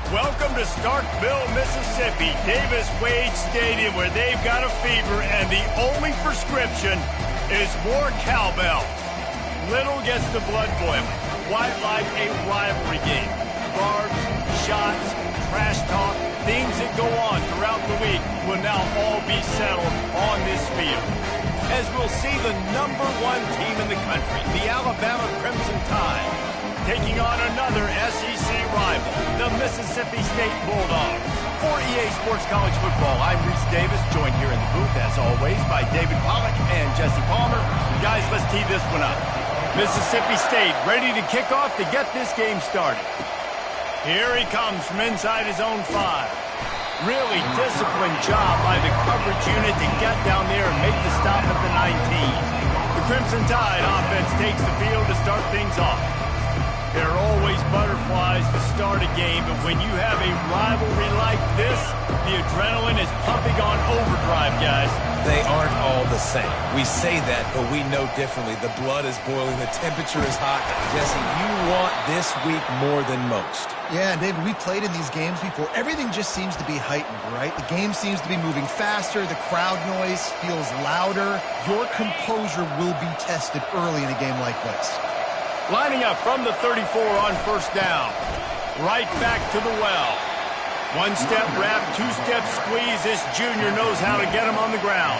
Welcome to Starkville, Mississippi, Davis-Wade Stadium, where they've got a fever, and the only prescription is more cowbell. Little gets the blood boiling. Why like a rivalry game? Barbs, shots, trash talk, things that go on throughout the week will now all be settled on this field. As we'll see the #1 team in the country, the Alabama Crimson Tide, taking on another SEC rival, the Mississippi State Bulldogs. For EA Sports College Football, I'm Reese Davis, joined here in the booth, as always, by David Pollack and Jesse Palmer. Guys, let's tee this one up. Mississippi State ready to kick off to get this game started. Here he comes from inside his own 5. Really disciplined job by the coverage unit to get down there and make the stop at the 19. The Crimson Tide offense takes the field to start things off. There are always butterflies to start a game, but when you have a rivalry like this, the adrenaline is pumping on overdrive, guys. They aren't all the same. We say that, but we know differently. The blood is boiling. The temperature is hot. Jesse, you want this week more than most. Yeah, and David, we played in these games before. Everything just seems to be heightened, right? The game seems to be moving faster. The crowd noise feels louder. Your composure will be tested early in a game like this. Lining up from the 34 on first down. Right back to the well. One-step wrap, two-step squeeze. This junior knows how to get him on the ground.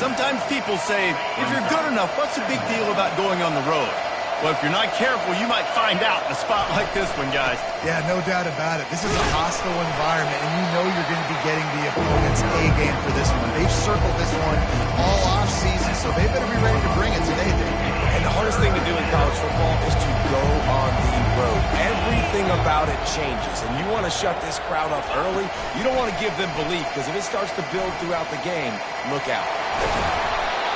Sometimes people say, if you're good enough, what's the big deal about going on the road? Well, if you're not careful, you might find out in a spot like this one, guys. Yeah, no doubt about it. This is a hostile environment, and you know you're going to be getting the opponent's A-game for this one. They've circled this one all off-season, so they better be ready to bring it today, Dave. And the hardest thing to do in college football is to go on the road. Everything about it changes, and you want to shut this crowd up early. You don't want to give them belief, because if it starts to build throughout the game, look out.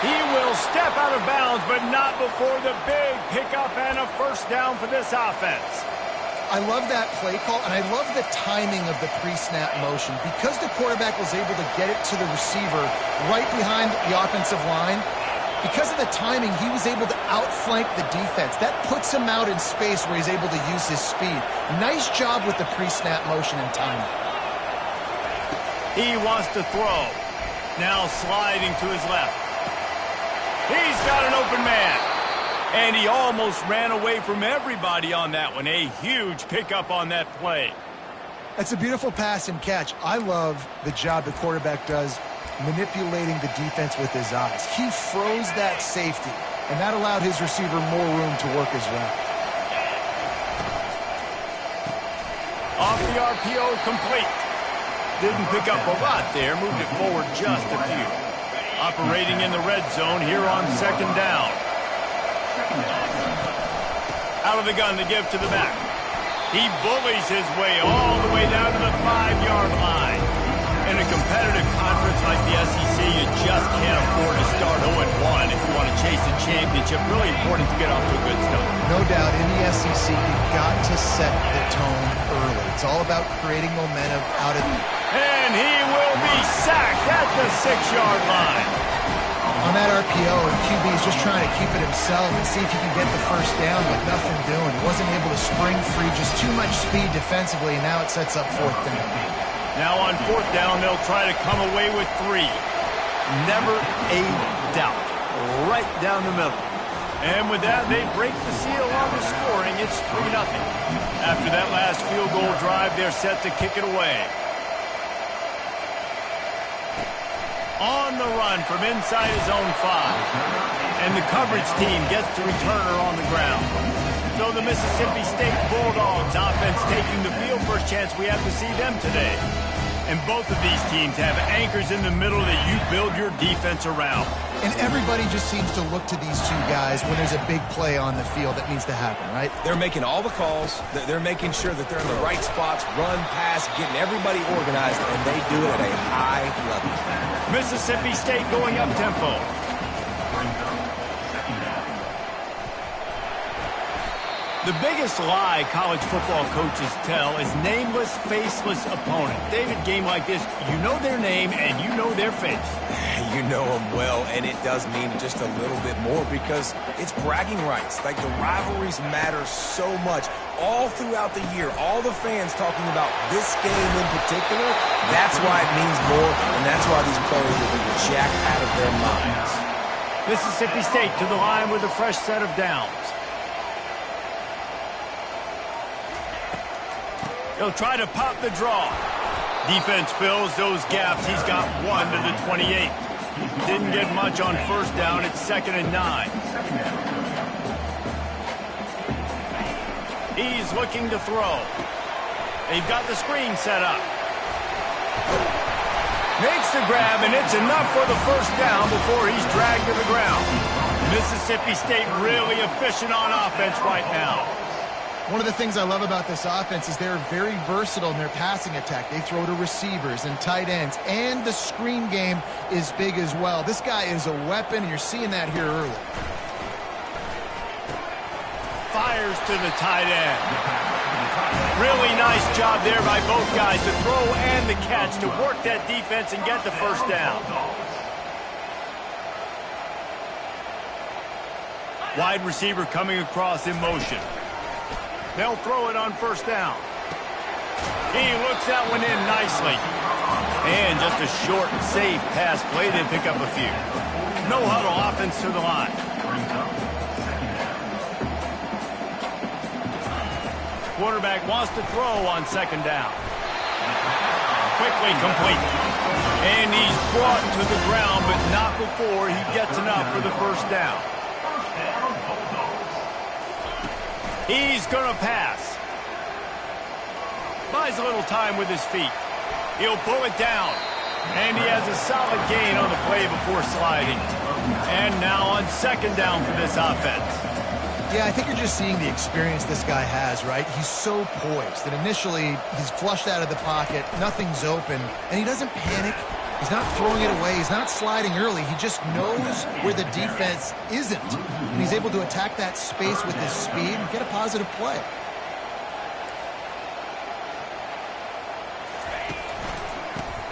He will step out of bounds, but not before the big pickup and a first down for this offense. I love that play call, and I love the timing of the pre-snap motion. Because the quarterback was able to get it to the receiver right behind the offensive line, because of the timing, he was able to outflank the defense. That puts him out in space where he's able to use his speed. Nice job with the pre-snap motion and timing. He wants to throw. Now sliding to his left. He's got an open man. And he almost ran away from everybody on that one. A huge pickup on that play. That's a beautiful pass and catch. I love the job the quarterback does manipulating the defense with his eyes. He froze that safety, and that allowed his receiver more room to work his route. Off the RPO, complete. Didn't pick up a lot there, moved it forward just a few. Operating in the red zone here on second down. Out of the gun to give to the back. He bullies his way all the way down to the 5-yard line. In a competitive conference like the SEC, you just can't afford to start 0-1 if you want to chase a championship. Really important to get off to a good start. No doubt, in the SEC, you've got to set the tone early. It's all about creating momentum out of the... And he will be sacked at the 6-yard line. On that RPO, QB is just trying to keep it himself and see if he can get the first down, but nothing doing. He wasn't able to spring free, just too much speed defensively, and now it sets up fourth down. Now on fourth down, they'll try to come away with 3. Never a doubt. Right down the middle. And with that, they break the seal on the scoring. It's 3-0. After that last field goal drive, they're set to kick it away. On the run from inside his own 5. And the coverage team gets the returner on the ground. So the Mississippi State Bulldogs offense taking the field. First chance we have to see them today. And both of these teams have anchors in the middle that you build your defense around. And everybody just seems to look to these two guys when there's a big play on the field that needs to happen, right? They're making all the calls. They're making sure that they're in the right spots, run, pass, getting everybody organized, and they do it at a high level. Mississippi State going up tempo. The biggest lie college football coaches tell is nameless, faceless opponent. David, game like this, you know their name and you know their face. You know them well, and it does mean just a little bit more because it's bragging rights. Like, the rivalries matter so much. all throughout the year, all the fans talking about this game in particular, that's why it means more, and that's why these players will be jacked out of their minds. Mississippi State to the line with a fresh set of downs. He'll try to pop the draw. Defense fills those gaps. He's got 1 to the 28. Didn't get much on first down. It's 2nd and 9. He's looking to throw. They've got the screen set up. Makes the grab, and it's enough for the first down before he's dragged to the ground. Mississippi State really efficient on offense right now. One of the things I love about this offense is they're very versatile in their passing attack. They throw to receivers and tight ends, and the screen game is big as well. This guy is a weapon, and you're seeing that here early. Fires to the tight end. Really nice job there by both guys, the throw and the catch, to work that defense and get the first down. Wide receiver coming across in motion. They'll throw it on first down. He looks that one in nicely. And just a short, safe pass play. They pick up a few. No huddle offense to the line. Quarterback wants to throw on 2nd down. Quickly complete. And he's brought to the ground, but not before he gets enough for the first down. He's going to pass. Buys a little time with his feet. He'll pull it down. And he has a solid gain on the play before sliding. And now on 2nd down for this offense. Yeah, I think you're just seeing the experience this guy has, right? He's so poised that initially he's flushed out of the pocket, nothing's open, and he doesn't panic. He's not throwing it away. He's not sliding early. He just knows where the defense isn't. And he's able to attack that space with his speed and get a positive play.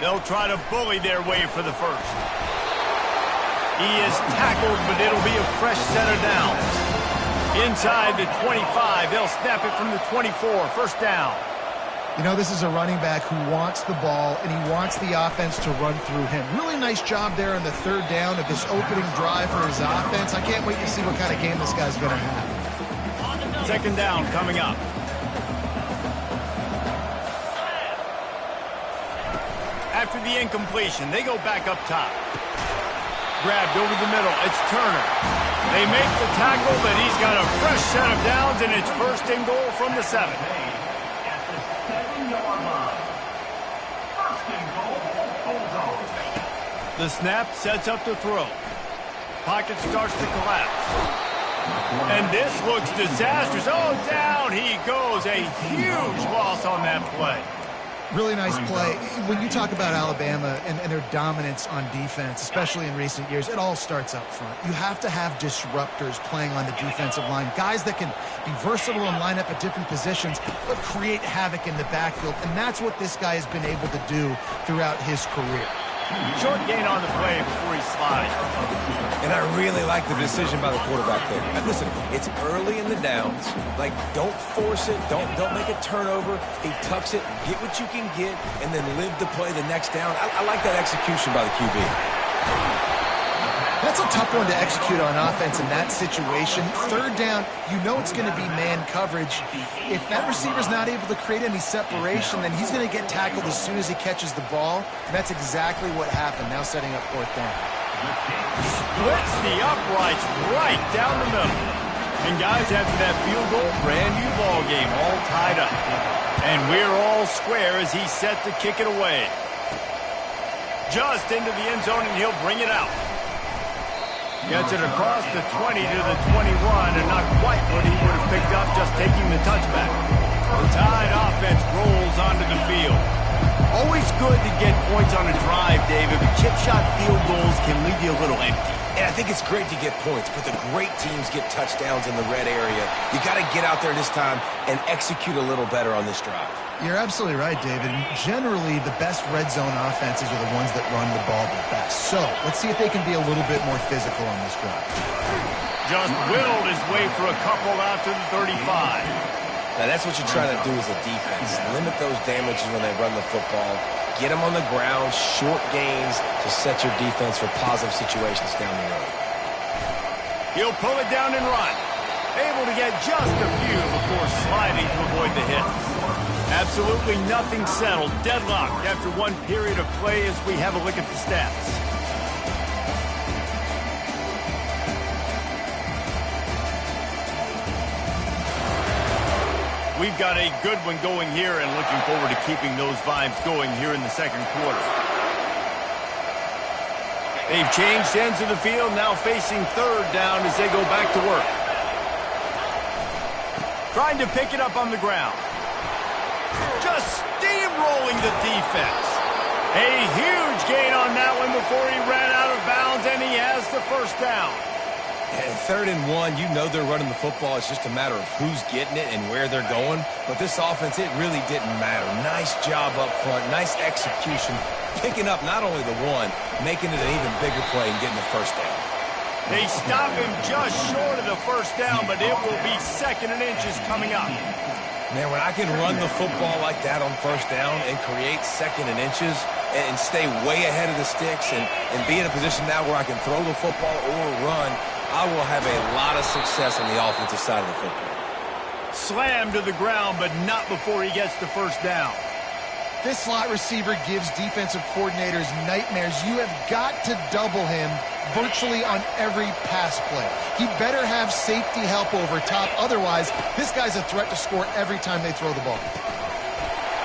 They'll try to bully their way for the first. He is tackled, but it'll be a fresh set of downs. Inside the 25, they'll snap it from the 24, first down. You know, this is a running back who wants the ball, and he wants the offense to run through him. Really nice job there on the 3rd down of this opening drive for his offense. I can't wait to see what kind of game this guy's going to have. 2nd down coming up. After the incompletion, they go back up top. Grabbed over the middle. It's Turner. They make the tackle, but he's got a fresh set of downs, and it's 1st and goal from the 7. The snap sets up the throw. Pocket starts to collapse. And this looks disastrous. Oh, down he goes. A huge loss on that play. Really nice play. When you talk about Alabama and their dominance on defense, especially in recent years, it all starts up front. You have to have disruptors playing on the defensive line, guys that can be versatile and line up at different positions, but create havoc in the backfield, and that's what this guy has been able to do throughout his career. Short gain on the play before he slides. And I really like the decision by the quarterback there. And listen, it's early in the downs. Like, don't force it. Don't make a turnover. He tucks it, get what you can get, and then live to play the next down. I like that execution by the QB. That's a tough one to execute on offense in that situation. 3rd down, you know it's going to be man coverage. If that receiver's not able to create any separation, then he's going to get tackled as soon as he catches the ball. And that's exactly what happened, now setting up 4th down. Splits the uprights right down the middle. And guys, after that field goal, brand new ball game, all tied up. And we're all square as he's set to kick it away. Just into the end zone, and he'll bring it out. Gets it across the 20 to the 21, and not quite what he would have picked up just taking the touchback. The Tide offense rolls onto the field. Always good to get points on a drive, David, but chip shot field goals can leave you a little empty. And I think it's great to get points, but the great teams get touchdowns in the red area. You got to get out there this time and execute a little better on this drive. You're absolutely right, David. Generally, the best red zone offenses are the ones that run the ball the best. So, let's see if they can be a little bit more physical on this drive. Just willed his way for a couple out to the 35. Now, that's what you're trying to do as a defense. Limit those damages when they run the football. Get them on the ground, short gains to set your defense for positive situations down the road. He'll pull it down and run. Able to get just a few before sliding to avoid the hit. Absolutely nothing settled. Deadlocked after one period of play as we have a look at the stats. We've got a good one going here and looking forward to keeping those vibes going here in the second quarter. They've changed ends of the field, now facing third down as they go back to work. Trying to pick it up on the ground. Just steamrolling the defense. A huge gain on that one before he ran out of bounds, and he has the first down. And 3rd and 1, you know they're running the football. It's just a matter of who's getting it and where they're going. But this offense, it really didn't matter. Nice job up front, nice execution, picking up not only the one, making it an even bigger play and getting the first down. They stop him just short of the first down, but it will be 2nd and inches coming up. Man, when I can run the football like that on first down and create 2nd and inches and stay way ahead of the sticks and be in a position now where I can throw the football or run, I will have a lot of success on the offensive side of the football. Slammed to the ground, but not before he gets the first down. This slot receiver gives defensive coordinators nightmares. You have got to double him virtually on every pass play. He better have safety help over top. Otherwise, this guy's a threat to score every time they throw the ball.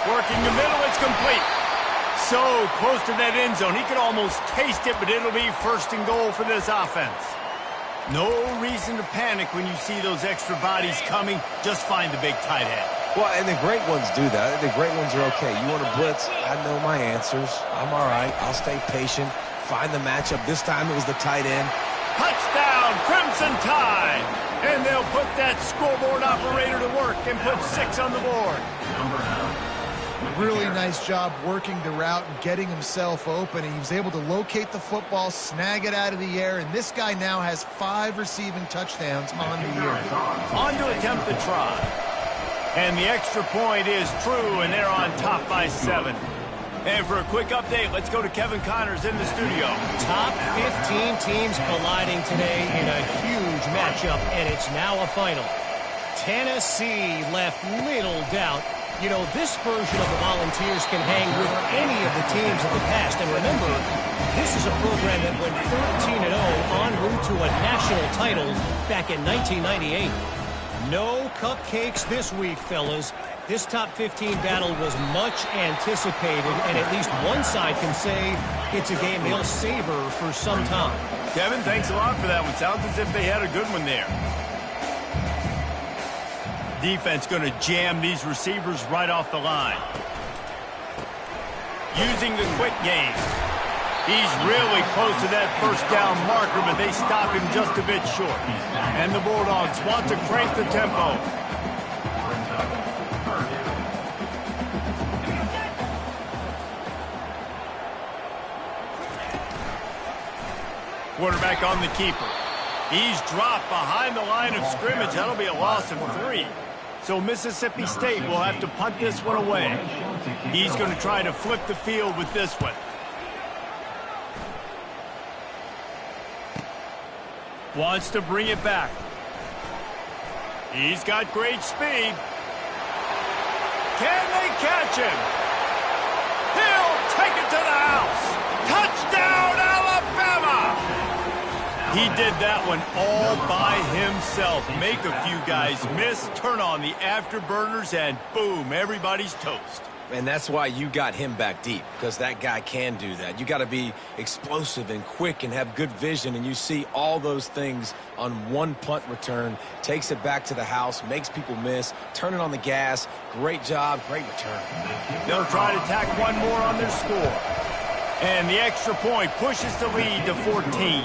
Working the middle, it's complete. So close to that end zone. He could almost taste it, but it'll be 1st and goal for this offense. No reason to panic when you see those extra bodies coming. Just find the big tight end. Well, and the great ones do that. The great ones are okay. You want to blitz? I know my answers. I'm all right. I'll stay patient. Find the matchup. This time it was the tight end. Touchdown, Crimson Tide! And they'll put that scoreboard operator to work and put 6 on the board. Really nice job working the route and getting himself open. He was able to locate the football, snag it out of the air, and this guy now has 5 receiving touchdowns on the year. On to attempt the try. And the extra point is true, and they're on top by 7. And for a quick update, let's go to Kevin Connors in the studio. Top 15 teams colliding today in a huge matchup, and it's now a final. Tennessee left little doubt. You know, this version of the Volunteers can hang with any of the teams of the past. And remember, this is a program that went 13-0 en route to a national title back in 1998. No cupcakes this week, fellas. This top 15 battle was much anticipated, and at least one side can say it's a game they'll savor for some time. Kevin, thanks a lot for that one. Sounds as if they had a good one there. Defense going to jam these receivers right off the line. Using the quick game. He's really close to that first down marker, but they stop him just a bit short. And the Bulldogs want to crank the tempo. Quarterback on the keeper. He's dropped behind the line of scrimmage. That'll be a loss of 3. So Mississippi State will have to punt this one away. He's going to try to flip the field with this one. Wants to bring it back. He's got great speed. Can they catch him? He'll take it to the house. Touchdown, Alabama! He did that one all by himself. Make a few guys miss, turn on the afterburners, and boom, everybody's toast. And that's why you got him back deep, because that guy can do that. You got to be explosive and quick and have good vision, and you see all those things on one punt return. Takes it back to the house, makes people miss, turning on the gas. Great job, great return. They'll try to tack one more on their score. And the extra point pushes the lead to 14.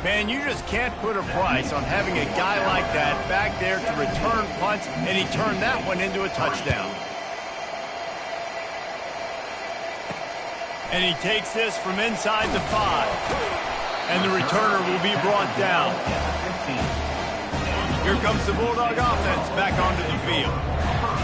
Man, you just can't put a price on having a guy like that back there to return punts, and he turned that one into a touchdown. And he takes this from inside the 5. And the returner will be brought down. Here comes the Bulldog offense back onto the field.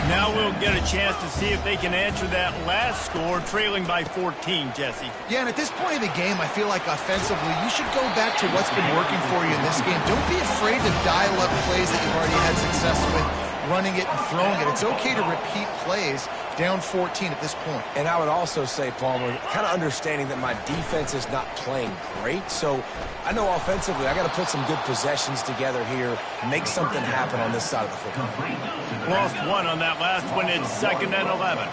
Now we'll get a chance to see if they can answer that last score, trailing by 14, Jesse. Yeah, and at this point of the game, I feel like offensively, you should go back to what's been working for you in this game. Don't be afraid to dial up plays that you've already had success with, running it and throwing it. It's okay to repeat plays down 14 at this point. And I would also say, Palmer, kind of understanding that my defense is not playing great, so I know offensively I got to put some good possessions together here, make something happen on this side of the football. Lost one on that last one. It's 2nd and 11.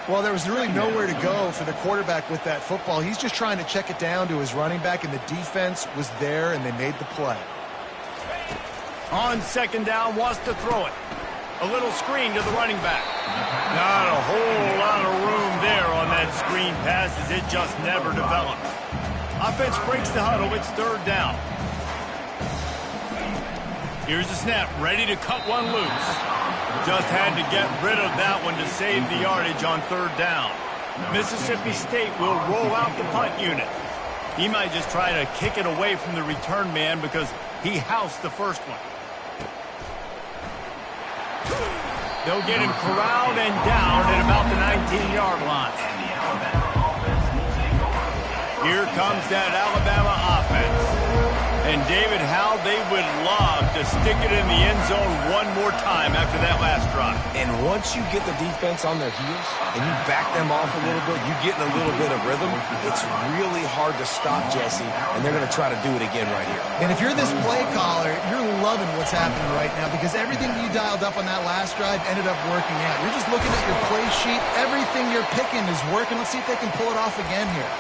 Well, there was really nowhere to go for the quarterback with that football. He's just trying to check it down to his running back, and the defense was there, and they made the play. On 2nd down, wants to throw it. A little screen to the running back. Not a whole lot of room there on that screen pass as it just never developed. Offense breaks the huddle. It's 3rd down. Here's the snap, ready to cut one loose. Just had to get rid of that one to save the yardage on 3rd down. Mississippi State will roll out the punt unit. He might just try to kick it away from the return man because he housed the first one. They'll get him corralled and down at about the 19-yard line. Here comes that Alabama offense. And David, how they would love to stick it in the end zone one more time after that last drive. And once you get the defense on their heels and you back them off a little bit, you get in a little bit of rhythm, it's really hard to stop, Jesse, and they're going to try to do it again right here. And if you're this play caller, you're loving what's happening right now because everything you dialed up on that last drive ended up working out. You're just looking at your play sheet. Everything you're picking is working. Let's see if they can pull it off again here.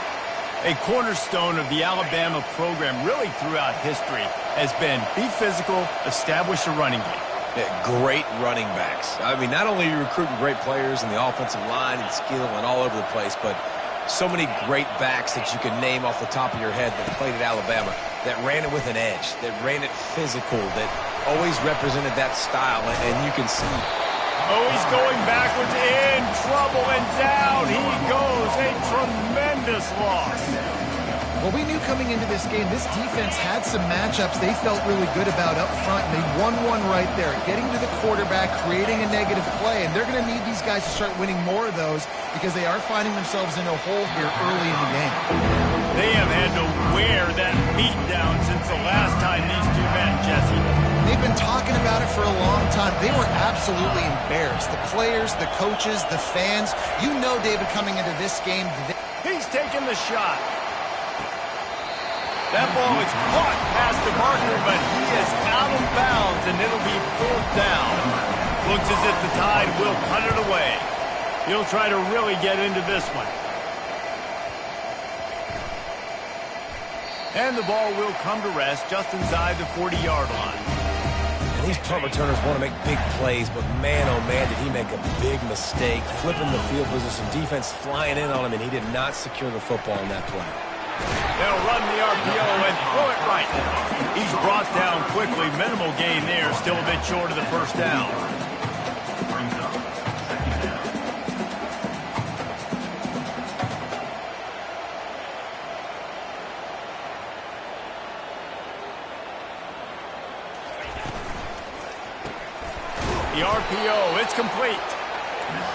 A cornerstone of the Alabama program really throughout history has been be physical, establish a running game. Yeah, great running backs. I mean, not only are you recruiting great players in the offensive line and skill and all over the place, but so many great backs that you can name off the top of your head that played at Alabama, that ran it with an edge, that ran it physical, that always represented that style, and you can see. Oh, he's going backwards, in trouble, and down he goes. A tremendous loss. Well, we knew coming into this game, this defense had some matchups they felt really good about up front, and they won one right there, getting to the quarterback, creating a negative play, and they're going to need these guys to start winning more of those because they are finding themselves in a hole here early in the game. They have had to wear that beat down since the last time these two met, Jesse. They've been talking about it for a long time. They were absolutely embarrassed. The players, the coaches, the fans. You know, David, coming into this game. He's taking the shot. That ball is caught past the marker, but he is out of bounds, and it'll be 4th down. Looks as if the Tide will punt it away. He'll try to really get into this one. And the ball will come to rest just inside the 40-yard line. And these punt returners want to make big plays, but man, oh man, did he make a big mistake, flipping the field position, defense flying in on him, and he did not secure the football in that play. They'll run the RPO and throw it right. He's brought down quickly. Minimal gain there, still a bit short of the 1st down. The RPO, it's complete.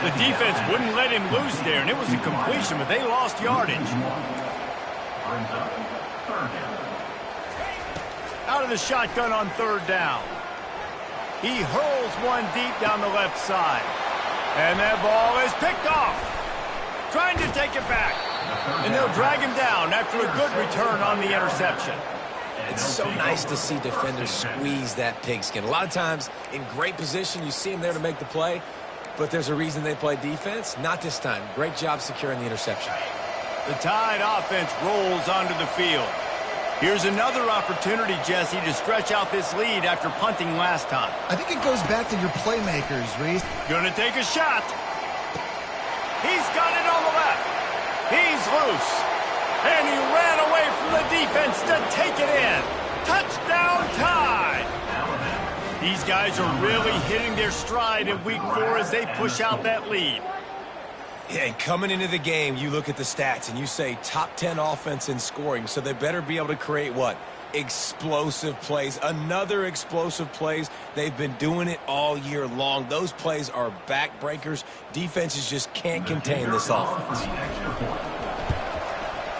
The defense wouldn't let him lose there, and it was a completion, but they lost yardage. Out of the shotgun on 3rd down. He hurls one deep down the left side. And that ball is picked off. Trying to take it back. And they'll drag him down after a good return on the interception. It's so nice to see defenders squeeze that pigskin. A lot of times, in great position, you see them there to make the play, but there's a reason they play defense. Not this time. Great job securing the interception. The Tide offense rolls onto the field. Here's another opportunity, Jesse, to stretch out this lead after punting last time. I think it goes back to your playmakers, Reese. Gonna take a shot. He's got it on the left. He's loose. And he ran away from the defense to take it in. Touchdown Tide. These guys are really hitting their stride in week 4 as they push out that lead. Yeah, and coming into the game, you look at the stats and you say top 10 offense in scoring, so they better be able to create what? explosive plays. Another explosive plays. They've been doing it all year long. Those plays are backbreakers. Defenses just can't contain this offense.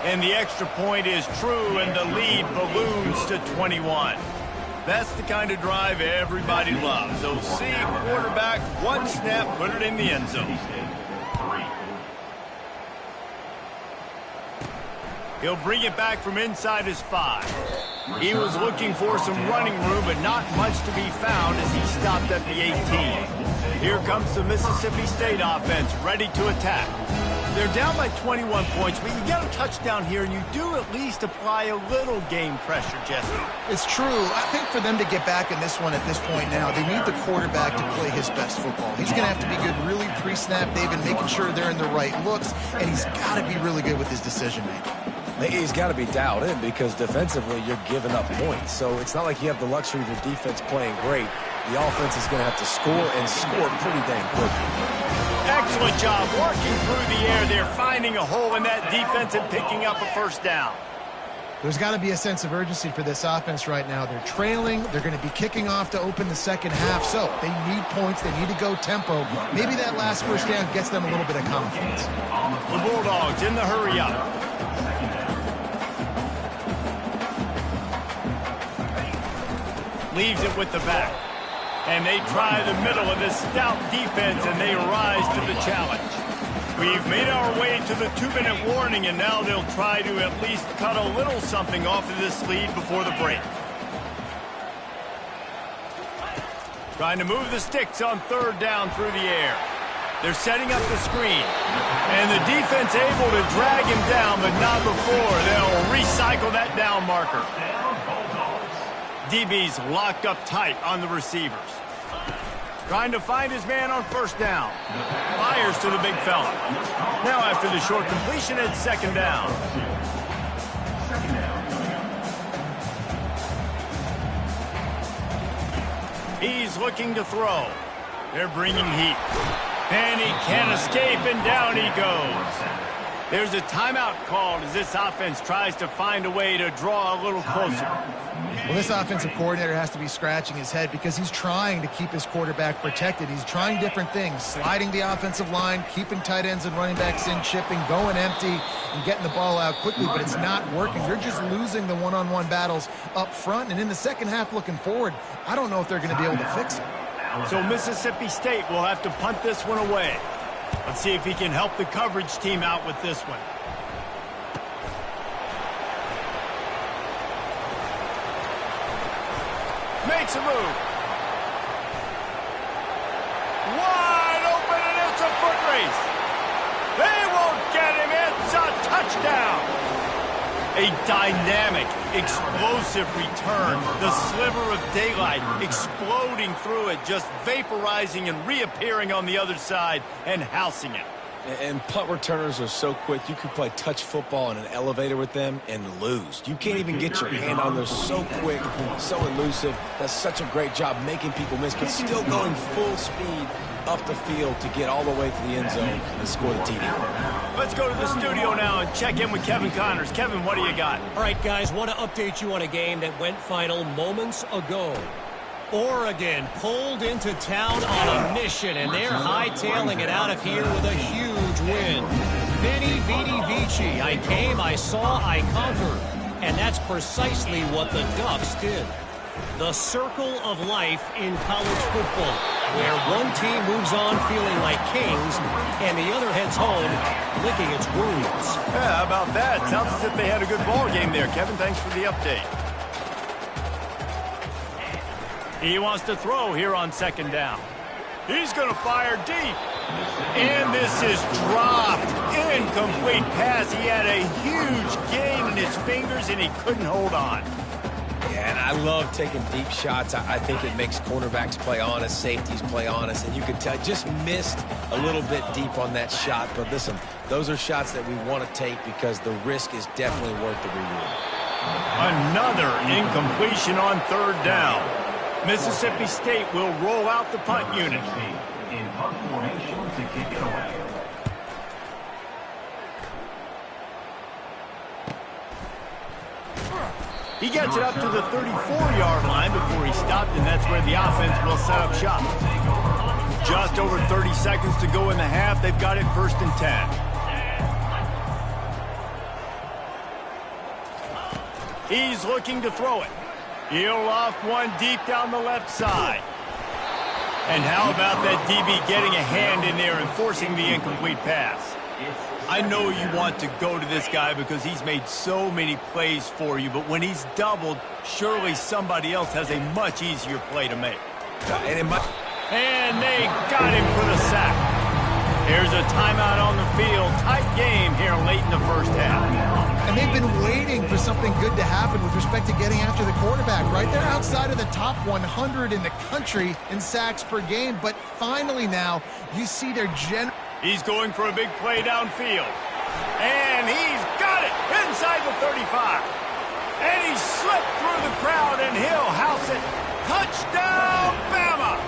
And the extra point is true, and the lead balloons to 21. That's the kind of drive everybody loves. So see quarterback, one snap, put it in the end zone. He'll bring it back from inside his 5. He was looking for some running room, but not much to be found as he stopped at the 18. Here comes the Mississippi State offense, ready to attack. They're down by 21 points, but you get a touchdown here, and you do at least apply a little game pressure, Jesse. It's true. I think for them to get back in this one at this point now, they need the quarterback to play his best football. He's going to have to be good really pre-snap, David, making sure they're in the right looks, and he's got to be really good with his decision-making. He's got to be dialed in because defensively you're giving up points. So it's not like you have the luxury of your defense playing great. The offense is going to have to score and score pretty dang quickly. Excellent job working through the air there, finding a hole in that defense and picking up a first down. There's got to be a sense of urgency for this offense right now. They're trailing. They're going to be kicking off to open the second half. So they need points. They need to go tempo. Maybe that last first down gets them a little bit of confidence. The Bulldogs in the hurry up. Leaves it with the back. And they try the middle of this stout defense, and they rise to the challenge. We've made our way to the 2-minute warning, and now they'll try to at least cut a little something off of this lead before the break. Trying to move the sticks on third down through the air. They're setting up the screen. And the defense able to drag him down, but not before. They'll recycle that down marker. DB's locked up tight on the receivers. Trying to find his man on first down. Fires to the big fella. Now after the short completion, it's second down. He's looking to throw. They're bringing heat. And he can't escape, and down he goes. There's a timeout called as this offense tries to find a way to draw a little closer. Well, this offensive coordinator has to be scratching his head because he's trying to keep his quarterback protected. He's trying different things, sliding the offensive line, keeping tight ends and running backs in, chipping, going empty, and getting the ball out quickly, but it's not working. They're just losing the one-on-one battles up front, and in the second half looking forward, I don't know if they're going to be able to fix it. So Mississippi State will have to punt this one away. Let's see if he can help the coverage team out with this one. Makes a move. Wide open, and it's a foot race. They won't get him. It's a touchdown. A dynamic, explosive return. The sliver of daylight exploding through it, just vaporizing and reappearing on the other side and housing it. And punt returners are so quick. You could play touch football in an elevator with them and lose. You can't even get your hand on them. They're so quick, so elusive. Does such a great job making people miss, but still going full speed up the field to get all the way to the end zone and score the TD. Let's go to the studio now and check in with Kevin Connors. Kevin, what do you got? All right, guys, want to update you on a game that went final moments ago. Oregon pulled into town on a mission, and they're hightailing it out of here with a huge win. Vini Vidi Vici. I came, I saw, I conquered. And that's precisely what the Ducks did. The circle of life in college football, where one team moves on feeling like kings, and the other heads home licking its wounds. Yeah, how about that? Sounds as if they had a good ball game there. Kevin, thanks for the update. He wants to throw here on second down. He's going to fire deep. And this is dropped. Incomplete pass. He had a huge gain in his fingers, and he couldn't hold on. Yeah, and I love taking deep shots. I think it makes cornerbacks play honest, safeties play honest, and you can tell just missed a little bit deep on that shot. But listen, those are shots that we want to take because the risk is definitely worth the reward. Another incompletion on third down. Mississippi State will roll out the punt unit. In punt formation to kick it away. He gets it up to the 34-yard line before he stopped, and that's where the offense will set up shop. Just over 30 seconds to go in the half. They've got it 1st and 10. He's looking to throw it. He'll loft one deep down the left side. And how about that DB getting a hand in there and forcing the incomplete pass? I know you want to go to this guy because he's made so many plays for you, but when he's doubled, surely somebody else has a much easier play to make. And they got him for the sack. Here's a timeout on the field. Tight game here late in the first half. And they've been waiting for something good to happen with respect to getting after the quarterback, right? They're outside of the top 100 in the country in sacks per game, but finally now you see their He's going for a big play downfield. And he's got it inside the 35. And he slipped through the crowd, and he'll house it. Touchdown, Bama!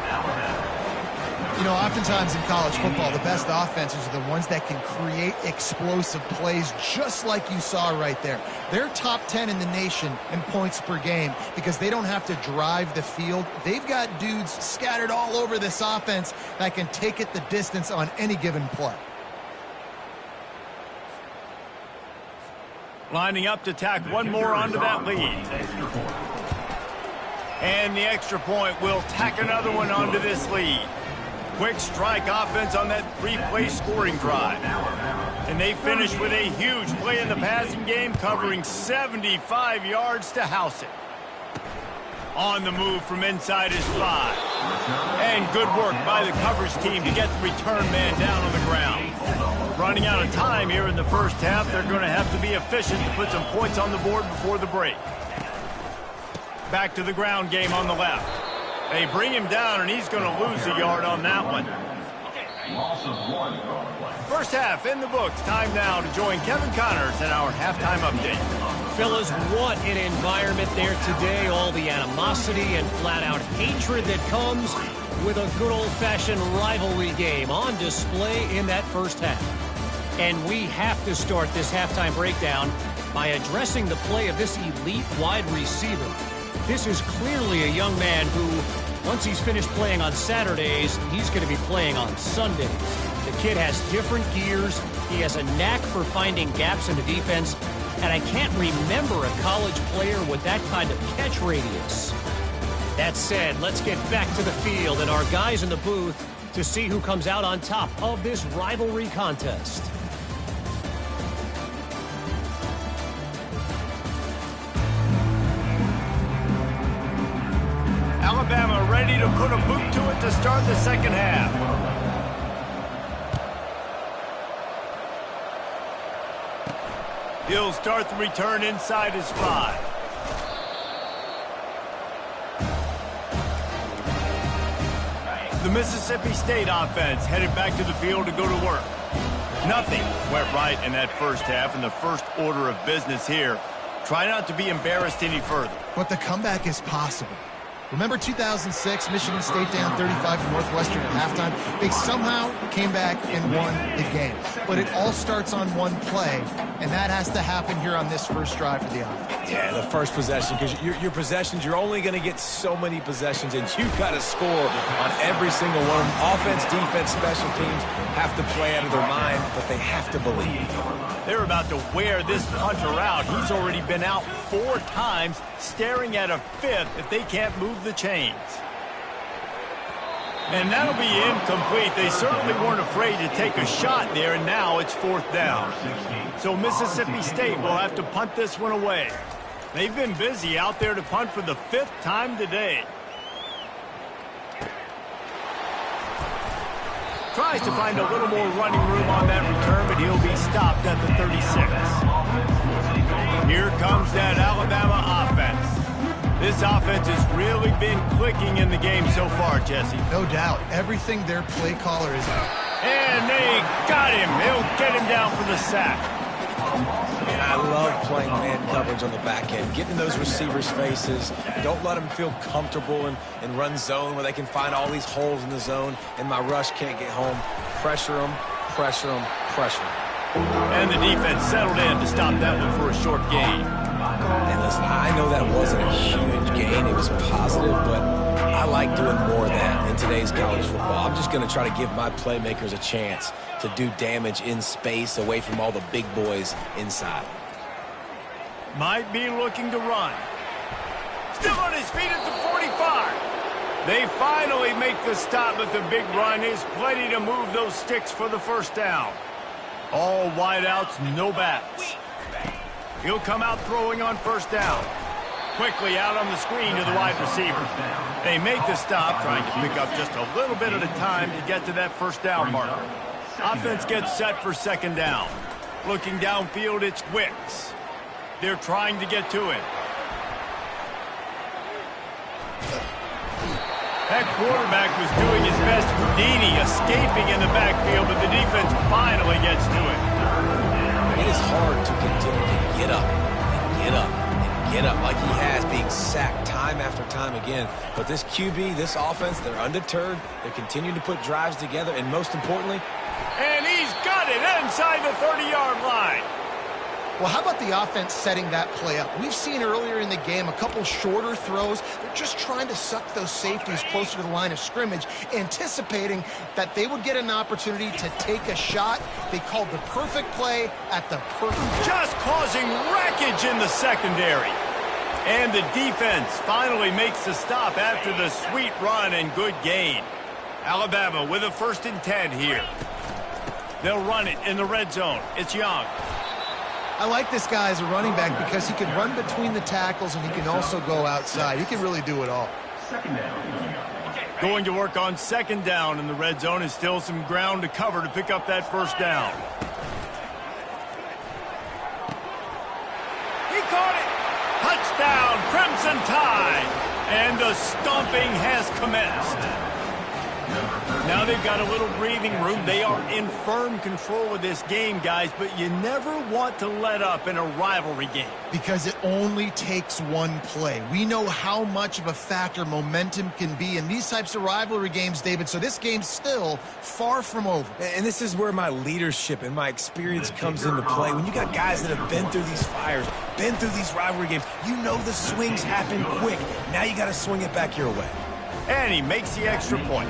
You know, oftentimes in college football, the best offenses are the ones that can create explosive plays just like you saw right there. They're top 10 in the nation in points per game because they don't have to drive the field. They've got dudes scattered all over this offense that can take it the distance on any given play. Lining up to tack one more onto that lead. And the extra point will tack another one onto this lead. Quick strike offense on that 3-play scoring drive. And they finish with a huge play in the passing game, covering 75 yards to house it. On the move from inside his 5. And good work by the coverage team to get the return man down on the ground. Running out of time here in the first half, they're going to have to be efficient to put some points on the board before the break. Back to the ground game on the left. They bring him down, and he's going to lose a yard on that one. First half in the books. Time now to join Kevin Connors in our halftime update. Fellas, what an environment there today. All the animosity and flat-out hatred that comes with a good old-fashioned rivalry game on display in that first half. And we have to start this halftime breakdown by addressing the play of this elite wide receiver. This is clearly a young man who, once he's finished playing on Saturdays, he's going to be playing on Sundays. The kid has different gears. He has a knack for finding gaps in the defense. And I can't remember a college player with that kind of catch radius. That said, let's get back to the field and our guys in the booth to see who comes out on top of this rivalry contest. Alabama ready to put a boot to it to start the second half. He'll start the return inside his 5. The Mississippi State offense headed back to the field to go to work. Nothing went right in that first half, and the first order of business here. Try not to be embarrassed any further. But the comeback is possible. Remember 2006, Michigan State down 35 to Northwestern at halftime? They somehow came back and won the game. But it all starts on one play, and that has to happen here on this first drive for the offense. Yeah, the first possession, because your possessions, you're only going to get so many possessions, and you've got to score on every single one. Offense, defense, special teams have to play out of their mind, but they have to believe. They're about to wear this punter out. He's already been out 4 times, staring at a 5th if they can't move the chains. And that'll be incomplete. They certainly weren't afraid to take a shot there, and now it's 4th down. So Mississippi State will have to punt this one away. They've been busy out there to punt for the 5th time today. Tries to find a little more running room on that return, but he'll be stopped at the 36. Here comes that Alabama offense. This offense has really been clicking in the game so far, Jesse. No doubt. Everything their play caller is out. And they got him. He'll get him down for the sack. And I love playing man coverage on the back end, getting in those receivers' faces. Don't let them feel comfortable in run zone where they can find all these holes in the zone and my rush can't get home. Pressure them, pressure them, pressure them. And the defense settled in to stop that one for a short gain. And listen, I know that wasn't a huge gain. It was positive, but I like doing more of that in today's college football. I'm just going to try to give my playmakers a chance to do damage in space away from all the big boys inside. Might be looking to run. Still on his feet at the 45. They finally make the stop, but the big run is plenty to move those sticks for the first down. All wideouts, no backs. He'll come out throwing on first down. Quickly out on the screen to the wide receiver. They make the stop, trying to pick up just a little bit at a time to get to that first down marker. Offense gets set for second down. Looking downfield, it's Wicks. They're trying to get to him. That quarterback was doing his best Houdini, escaping in the backfield, but the defense finally gets to it. It is hard to continue to get up and get up and get up like he has, being sacked time after time again. But this QB, this offense, they're undeterred. They're continuing to put drives together, and most importantly... And he's got it inside the 30-yard line. Well, how about the offense setting that play up? We've seen earlier in the game a couple shorter throws. They're just trying to suck those safeties closer to the line of scrimmage, anticipating that they would get an opportunity to take a shot. They called the perfect play at the perfect time. Just causing wreckage in the secondary. And the defense finally makes the stop after the sweet run and good gain. Alabama with a 1st and 10 here. They'll run it in the red zone. It's Young. I like this guy as a running back because he can run between the tackles and he can also go outside. He can really do it all. Going to work on second down in the red zone. Is still some ground to cover to pick up that first down. He caught it. Touchdown, Crimson Tide. And the stomping has commenced. Now they've got a little breathing room. They are in firm control of this game, guys, but you never want to let up in a rivalry game. Because it only takes one play. We know how much of a factor momentum can be in these types of rivalry games, David, so this game's still far from over. And this is where my leadership and my experience comes into play. When you got guys that have been through these fires, been through these rivalry games, you know the swings happen quick. Now you got to swing it back your way. And he makes the extra point.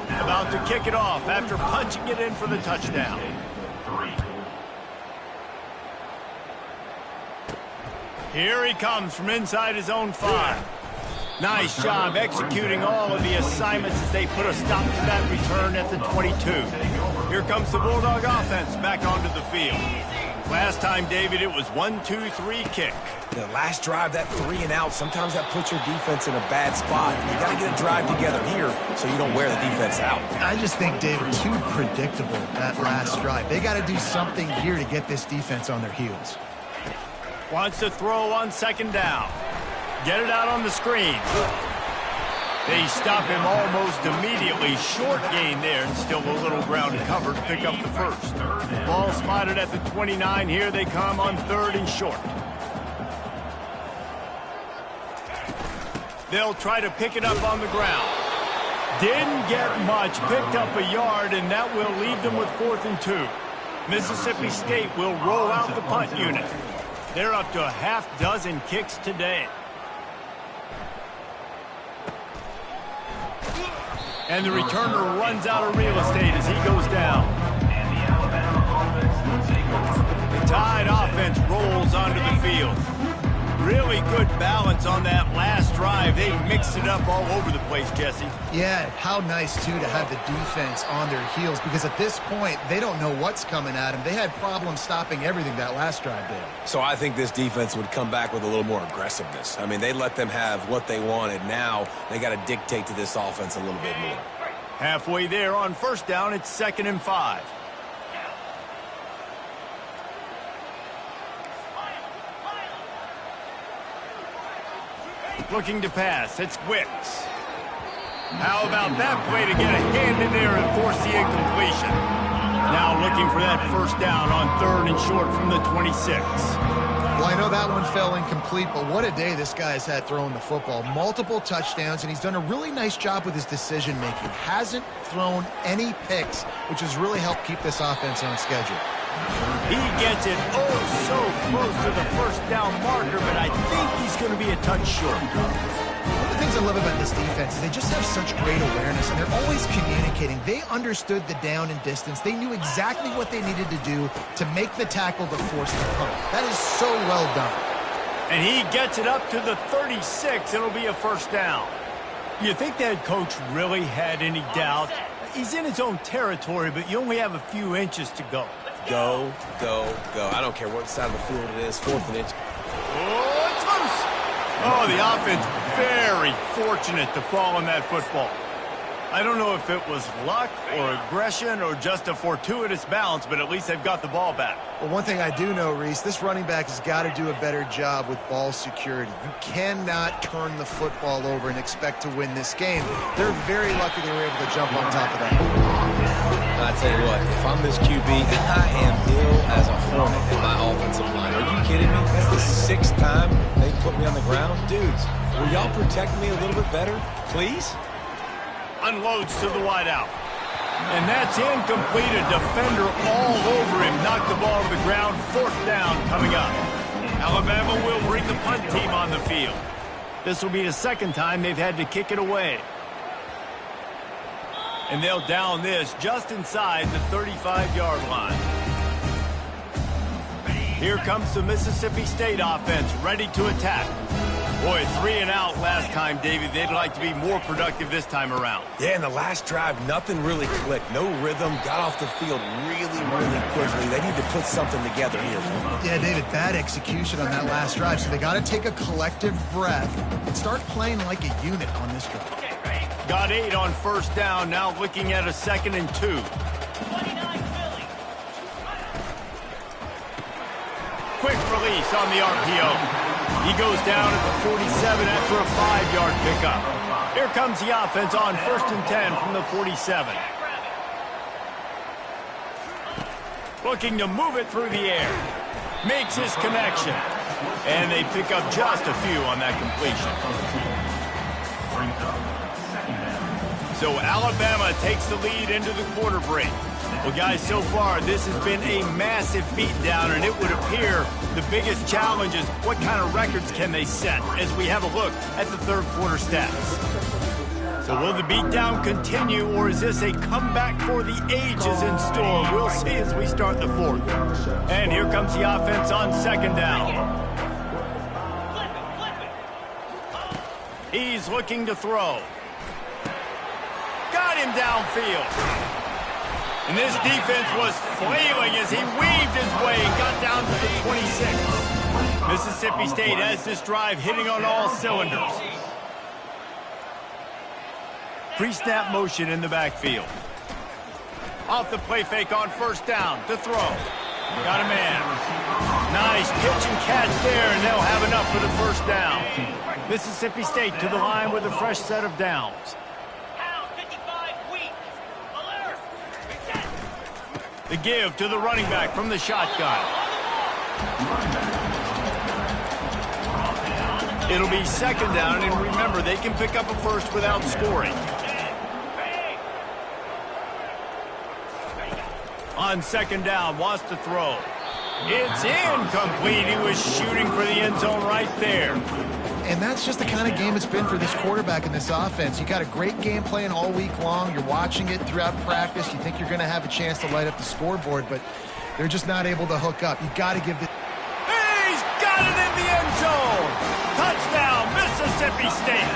About to kick it off after punching it in for the touchdown. Here he comes from inside his own 5. Nice job executing all of the assignments as they put a stop to that return at the 22. Here comes the Bulldog offense back onto the field. Last time, David, it was 1-2-3 kick. The last drive, that 3 and out, sometimes that puts your defense in a bad spot. You got to get a drive together here so you don't wear the defense out. I just think, David, too predictable, that last drive. They got to do something here to get this defense on their heels. Wants to throw on second down. Get it out on the screen. They stop him almost immediately. Short gain there, and still a little ground to cover to pick up the first. Ball spotted at the 29. Here they come on 3rd and short. They'll try to pick it up on the ground. Didn't get much. Picked up a yard, and that will leave them with 4th and 2. Mississippi State will roll out the punt unit. They're up to a half-dozen kicks today. And the returner runs out of real estate as he goes down. The Tide offense rolls onto the field. Really good balance on that last drive. They mixed it up all over the place, Jesse. Yeah, how nice, too, to have the defense on their heels, because at this point, they don't know what's coming at them. They had problems stopping everything that last drive did. So I think this defense would come back with a little more aggressiveness. I mean, they let them have what they wanted. Now they got to dictate to this offense a little bit more. Halfway there on first down, it's 2nd and 5. Looking to pass, it's Wicks. How about that play to get a hand in there and force the incompletion? Now looking for that first down on 3rd and short from the 26. Well, I know that one fell incomplete, but what a day this guy has had throwing the football. Multiple touchdowns, and he's done a really nice job with his decision-making. Hasn't thrown any picks, which has really helped keep this offense on schedule. He gets it so close to the first down marker, but I think he's going to be a touch short. One of the things I love about this defense is they just have such great awareness, and they're always communicating. They understood the down and distance. They knew exactly what they needed to do to make the tackle to force the punt. That is so well done. And he gets it up to the 36. It'll be a first down. You think that coach really had any doubt? He's in his own territory, but you only have a few inches to go. Go, go, go. I don't care what side of the field it is, 4th and inch. Oh, it's loose. Oh, the offense very fortunate to fall on that football. I don't know if it was luck or aggression or just a fortuitous bounce, but at least they've got the ball back. Well, one thing I do know, Reese, this running back has got to do a better job with ball security. You cannot turn the football over and expect to win this game. They're very lucky they were able to jump on top of that. I tell you what, if I'm this QB, I am ill as a hornet in my offensive line. Are you kidding me? That's the 6th time they put me on the ground. Dudes, will y'all protect me a little bit better, please? Unloads to the wideout. And that's incomplete. A defender all over him. Knocked the ball to the ground. 4th down coming up. Alabama will bring the punt team on the field. This will be the 2nd time they've had to kick it away. And they'll down this just inside the 35-yard line. Here comes the Mississippi State offense ready to attack. Boy, 3 and out last time, David. They'd like to be more productive this time around. Yeah, in the last drive, nothing really clicked. No rhythm. Got off the field really, really quickly. They need to put something together here. Yeah, David, bad execution on that last drive. So they got to take a collective breath and start playing like a unit on this drive. Got 8 on 1st down. Now looking at a 2nd and 2. Quick release on the RPO. He goes down at the 47 after a 5-yard pickup. Here comes the offense on 1st and 10 from the 47. Looking to move it through the air. Makes his connection. And they pick up just a few on that completion. So Alabama takes the lead into the quarter break. Well, guys, so far, this has been a massive beatdown, and it would appear the biggest challenge is what kind of records can they set as we have a look at the 3rd quarter stats. So will the beatdown continue, or is this a comeback for the ages in store? We'll see as we start the 4th. And here comes the offense on 2nd down. He's looking to throw. Got him downfield. And this defense was flailing as he weaved his way and got down to the 26. Mississippi State has this drive hitting on all cylinders. Pre-snap motion in the backfield. Off the play fake on 1st down to throw. Got a man. Nice pitch and catch there, and they'll have enough for the 1st down. Mississippi State to the line with a fresh set of downs. The give to the running back from the shotgun. It'll be 2nd down, and remember, they can pick up a 1st without scoring. On 2nd down, wants to throw. It's incomplete. He was shooting for the end zone right there. And that's just the kind of game it's been for this quarterback in this offense. You got a great game plan all week long. You're watching it throughout practice. You think you're going to have a chance to light up the scoreboard, but they're just not able to hook up. You got to give the... He's got it in the end zone. Touchdown, Mississippi State.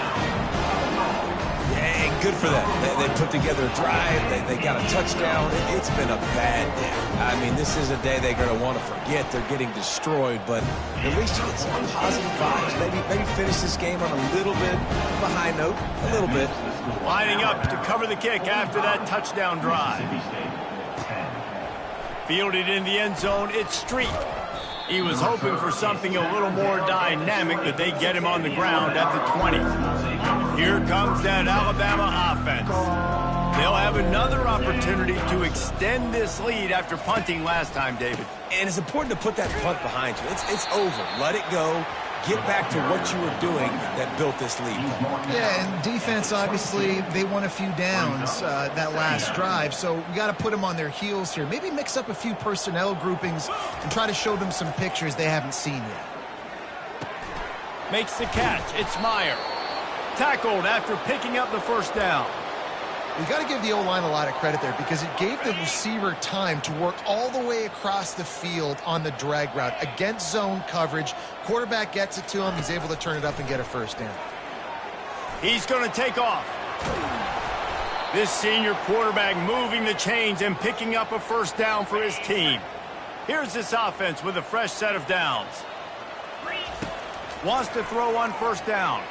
Yeah, good for them. They put together a drive. They got a touchdown. It's been a bad day. I mean, this is a day they're going to want to forget. They're getting destroyed, but at least you get some positive vibes. Maybe finish this game on a little bit of a high note. A little bit. Lining up to cover the kick after that touchdown drive. Fielded in the end zone, it's Street. He was hoping for something a little more dynamic, but they get him on the ground at the 20. Here comes that Alabama offense. They'll have another opportunity to extend this lead after punting last time, David. And it's important to put that punt behind you. It's over. Let it go. get back to what you were doing that built this lead. Yeah, and defense, obviously, they won a few downs that last drive, so we got to put them on their heels here. Maybe mix up a few personnel groupings and try to show them some pictures they haven't seen yet. Makes the catch. It's Meyer. Tackled after picking up the first down. We got to give the O-line a lot of credit there because it gave the receiver time to work all the way across the field on the drag route against zone coverage. Quarterback gets it to him. He's able to turn it up and get a first down. He's going to take off. This senior quarterback moving the chains and picking up a first down for his team. Here's this offense with a fresh set of downs. Wants to throw on first down.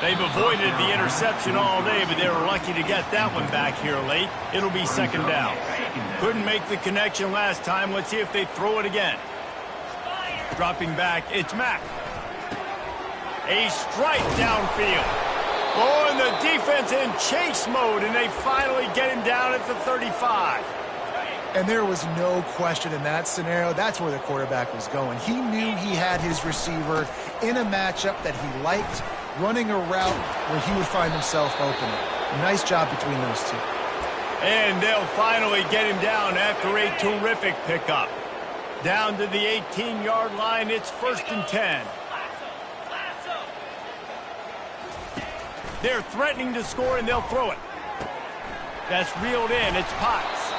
They've avoided the interception all day, but they were lucky to get that one back here late. It'll be second down. Couldn't make the connection last time. Let's see if they throw it again. Dropping back, it's Mack. A strike downfield. Oh, and the defense in chase mode, and they finally get him down at the 35. And there was no question in that scenario. That's where the quarterback was going. He knew he had his receiver in a matchup that he liked, running a route where he would find himself open. Nice job between those two. And they'll finally get him down after a terrific pickup. Down to the 18-yard line, it's 1st and 10. They're threatening to score, and they'll throw it. That's reeled in. It's Potts.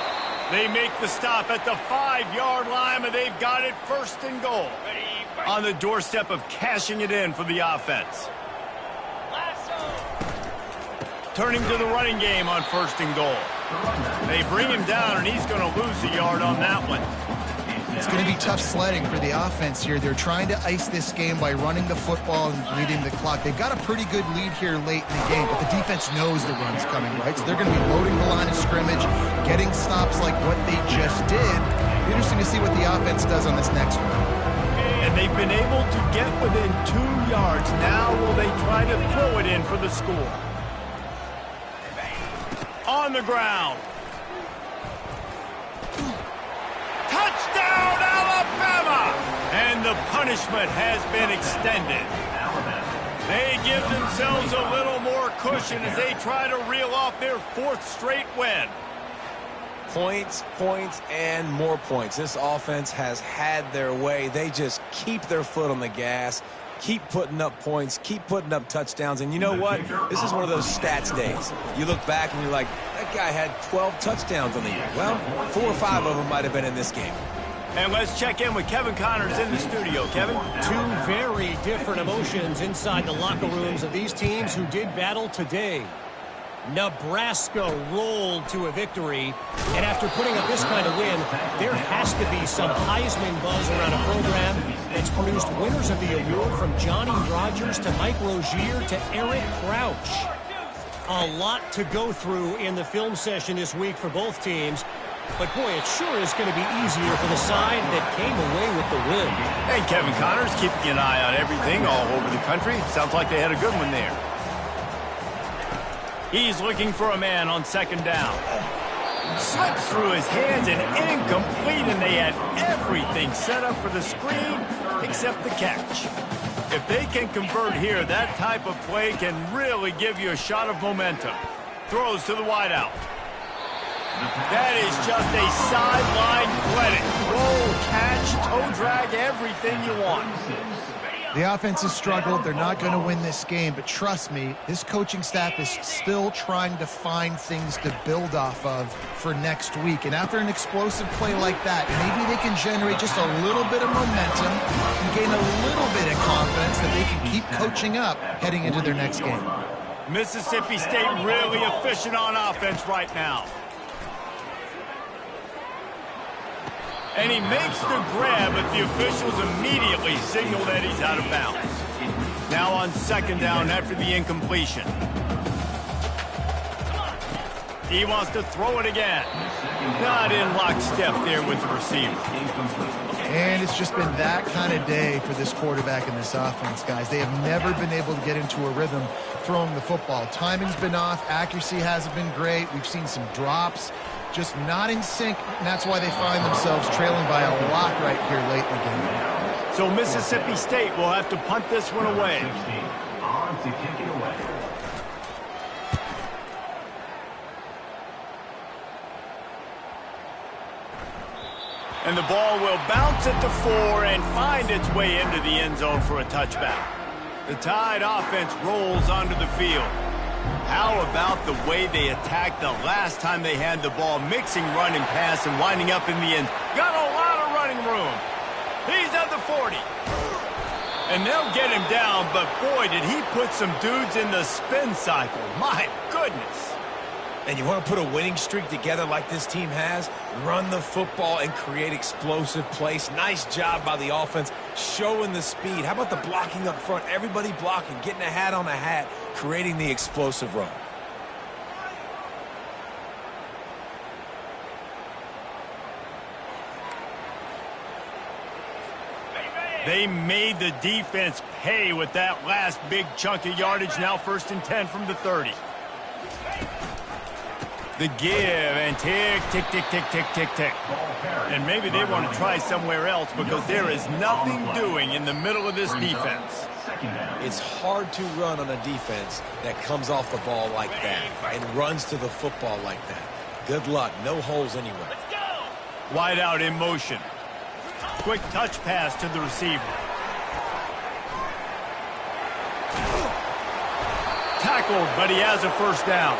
They make the stop at the 5-yard line, but they've got it 1st and goal. On the doorstep of cashing it in for the offense. Turning to the running game on 1st and goal. They bring him down, and he's going to lose a yard on that one. It's going to be tough sledding for the offense here. They're trying to ice this game by running the football and bleeding the clock. They've got a pretty good lead here late in the game, but the defense knows the run's coming, right? So they're going to be loading the line of scrimmage, getting stops like what they just did. It'll be interesting to see what the offense does on this next one. And they've been able to get within 2 yards. Now will they try to throw it in for the score? On the ground. Touchdown, Alabama! And the punishment has been extended. They give themselves a little more cushion as they try to reel off their 4th straight win. Points, points, and more points. This offense has had their way. They just keep their foot on the gas, keep putting up points, keep putting up touchdowns. And you know what? This is one of those stats days. You look back and you're like, that guy had 12 touchdowns on the year. Well, 4 or 5 of them might have been in this game. And let's check in with Kevin Connors in the studio. Kevin? 2 very different emotions inside the locker rooms of these teams who did battle today. Nebraska rolled to a victory, and after putting up this kind of win, there has to be some Heisman buzz around a program that's produced winners of the award from Johnny Rodgers to Mike Rozier to Eric Crouch. A lot to go through in the film session this week for both teams, but boy, it sure is going to be easier for the side that came away with the win. Hey, Kevin Connors, keeping an eye on everything all over the country. Sounds like they had a good one there. He's looking for a man on 2nd down. Slips through his hands and incomplete, and they had everything set up for the screen except the catch. If they can convert here, that type of play can really give you a shot of momentum. Throws to the wideout. That is just a sideline clinic. Roll, catch, toe drag, everything you want. The offense has struggled. They're not going to win this game, but trust me, this coaching staff is still trying to find things to build off of for next week. And after an explosive play like that, maybe they can generate just a little bit of momentum and gain a little bit of confidence that they can keep coaching up heading into their next game. Mississippi State really efficient on offense right now. And he makes the grab, but the officials immediately signal that he's out of bounds. Now on 2nd down after the incompletion. He wants to throw it again. Not in lockstep there with the receiver. And it's just been that kind of day for this quarterback and this offense, guys. They have never been able to get into a rhythm throwing the football. Timing's been off. Accuracy hasn't been great. We've seen some drops. Just not in sync, and that's why they find themselves trailing by a lot right here late in the game. So Mississippi State will have to punt this one away. 16 on to kick it away. And the ball will bounce at the 4 and find its way into the end zone for a touchback. The Tide offense rolls onto the field. How about the way they attacked the last time they had the ball, mixing run and pass and winding up in the end. Got a lot of running room. He's at the 40. And they'll get him down, but boy, did he put some dudes in the spin cycle. My goodness. And you want to put a winning streak together like this team has? Run the football and create explosive plays. Nice job by the offense, showing the speed. How about the blocking up front? Everybody blocking, getting a hat on a hat, creating the explosive run. They made the defense pay with that last big chunk of yardage. Now 1st and 10 from the 30. The give and tick, tick, tick, tick, tick, tick, tick. And maybe they want to try somewhere else because there is nothing doing in the middle of this defense. It's hard to run on a defense that comes off the ball like that and runs to the football like that. Good luck. No holes anywhere. Wide out in motion. Quick touch pass to the receiver. Tackled, but he has a 1st down.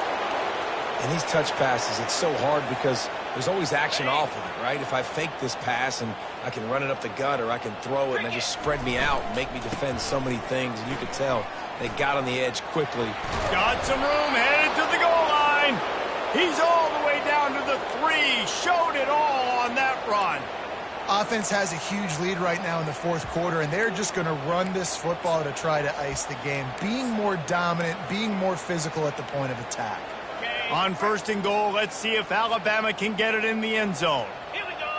And these touch passes, it's so hard because there's always action off of it, right? If I fake this pass and I can run it up the gut or I can throw it and they just spread me out and make me defend so many things. And you could tell they got on the edge quickly. Got some room, headed to the goal line. He's all the way down to the 3. Showed it all on that run. Offense has a huge lead right now in the 4th quarter, and they're just going to run this football to try to ice the game. Being more dominant, being more physical at the point of attack. On 1st and goal, let's see if Alabama can get it in the end zone. Here we go.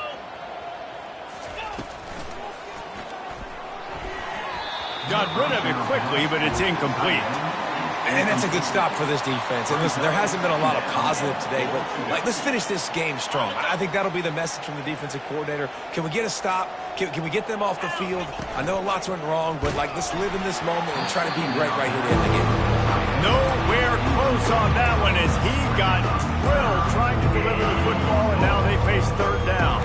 Got rid of it quickly, but it's incomplete. And that's a good stop for this defense. And listen, there hasn't been a lot of positive today, but let's finish this game strong. I think that'll be the message from the defensive coordinator. Can we get a stop? Can we get them off the field? I know lots went wrong, but let's live in this moment and try to be great right here to end the game. Nowhere close on that one as he got drilled trying to deliver the football, and now they face 3rd down.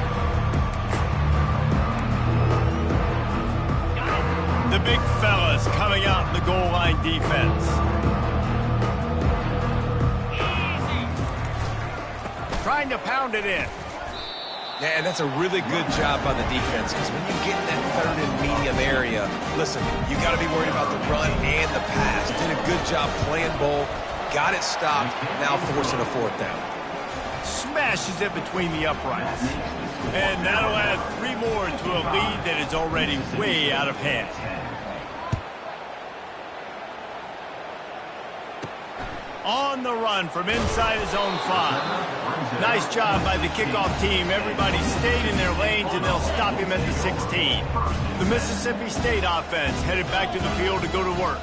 The big fellas coming out in the goal line defense. Trying to pound it in. Yeah, and that's a really good job by the defense because when you get in that 3rd and medium area, listen, you got to be worried about the run and the pass. Did a good job playing both, got it stopped, now forcing a 4th down. Smashes it between the uprights. And that'll add 3 more to a lead that is already way out of hand. On the run from inside his own 5. Nice job by the kickoff team. Everybody stayed in their lanes, and they'll stop him at the 16. The Mississippi State offense headed back to the field to go to work.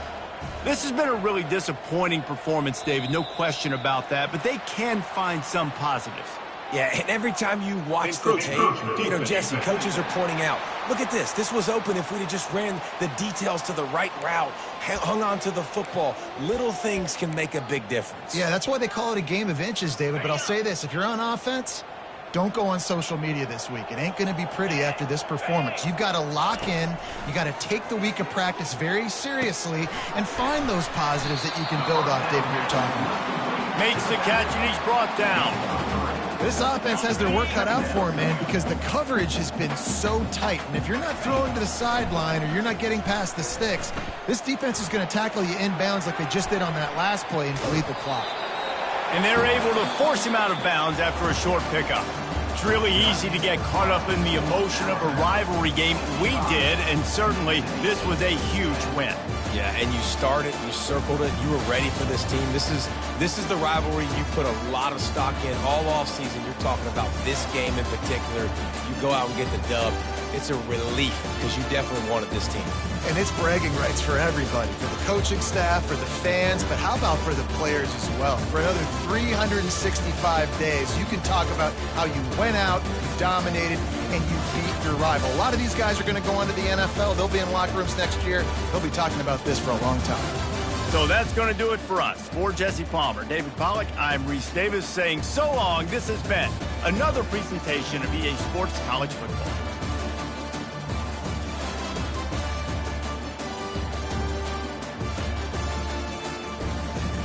This has been a really disappointing performance, David, no question about that, but they can find some positives. Yeah, and every time you watch the tape, Jesse, coaches are pointing out, look at this. This was open if we'd have just ran the details to the right route, hung on to the football. Little things can make a big difference. Yeah, that's why they call it a game of inches, David. But I'll say this, if you're on offense, don't go on social media this week. It ain't going to be pretty after this performance. You've got to lock in. You got to take the week of practice very seriously and find those positives that you can build off, David, you're talking about. Makes the catch, and he's brought down. This offense has their work cut out for them, man, because the coverage has been so tight. And if you're not throwing to the sideline or you're not getting past the sticks, this defense is going to tackle you inbounds like they just did on that last play and bleed the clock. And they're able to force him out of bounds after a short pickup. It's really easy to get caught up in the emotion of a rivalry game. We did, and certainly this was a huge win. Yeah, and you started, you circled it, you were ready for this team. This is the rivalry you put a lot of stock in all offseason. You're talking about this game in particular. You go out and get the dub. It's a relief because you definitely wanted this team. And it's bragging rights for everybody, for the coaching staff, for the fans, but how about for the players as well? For another 365 days, you can talk about how you went went out, you dominated, and you beat your rival. A lot of these guys are going to go on to the NFL. They'll be in locker rooms next year. They'll be talking about this for a long time. So that's going to do it for us. For Jesse Palmer, David Pollack, I'm Reese Davis saying so long. This has been another presentation of EA Sports College Football.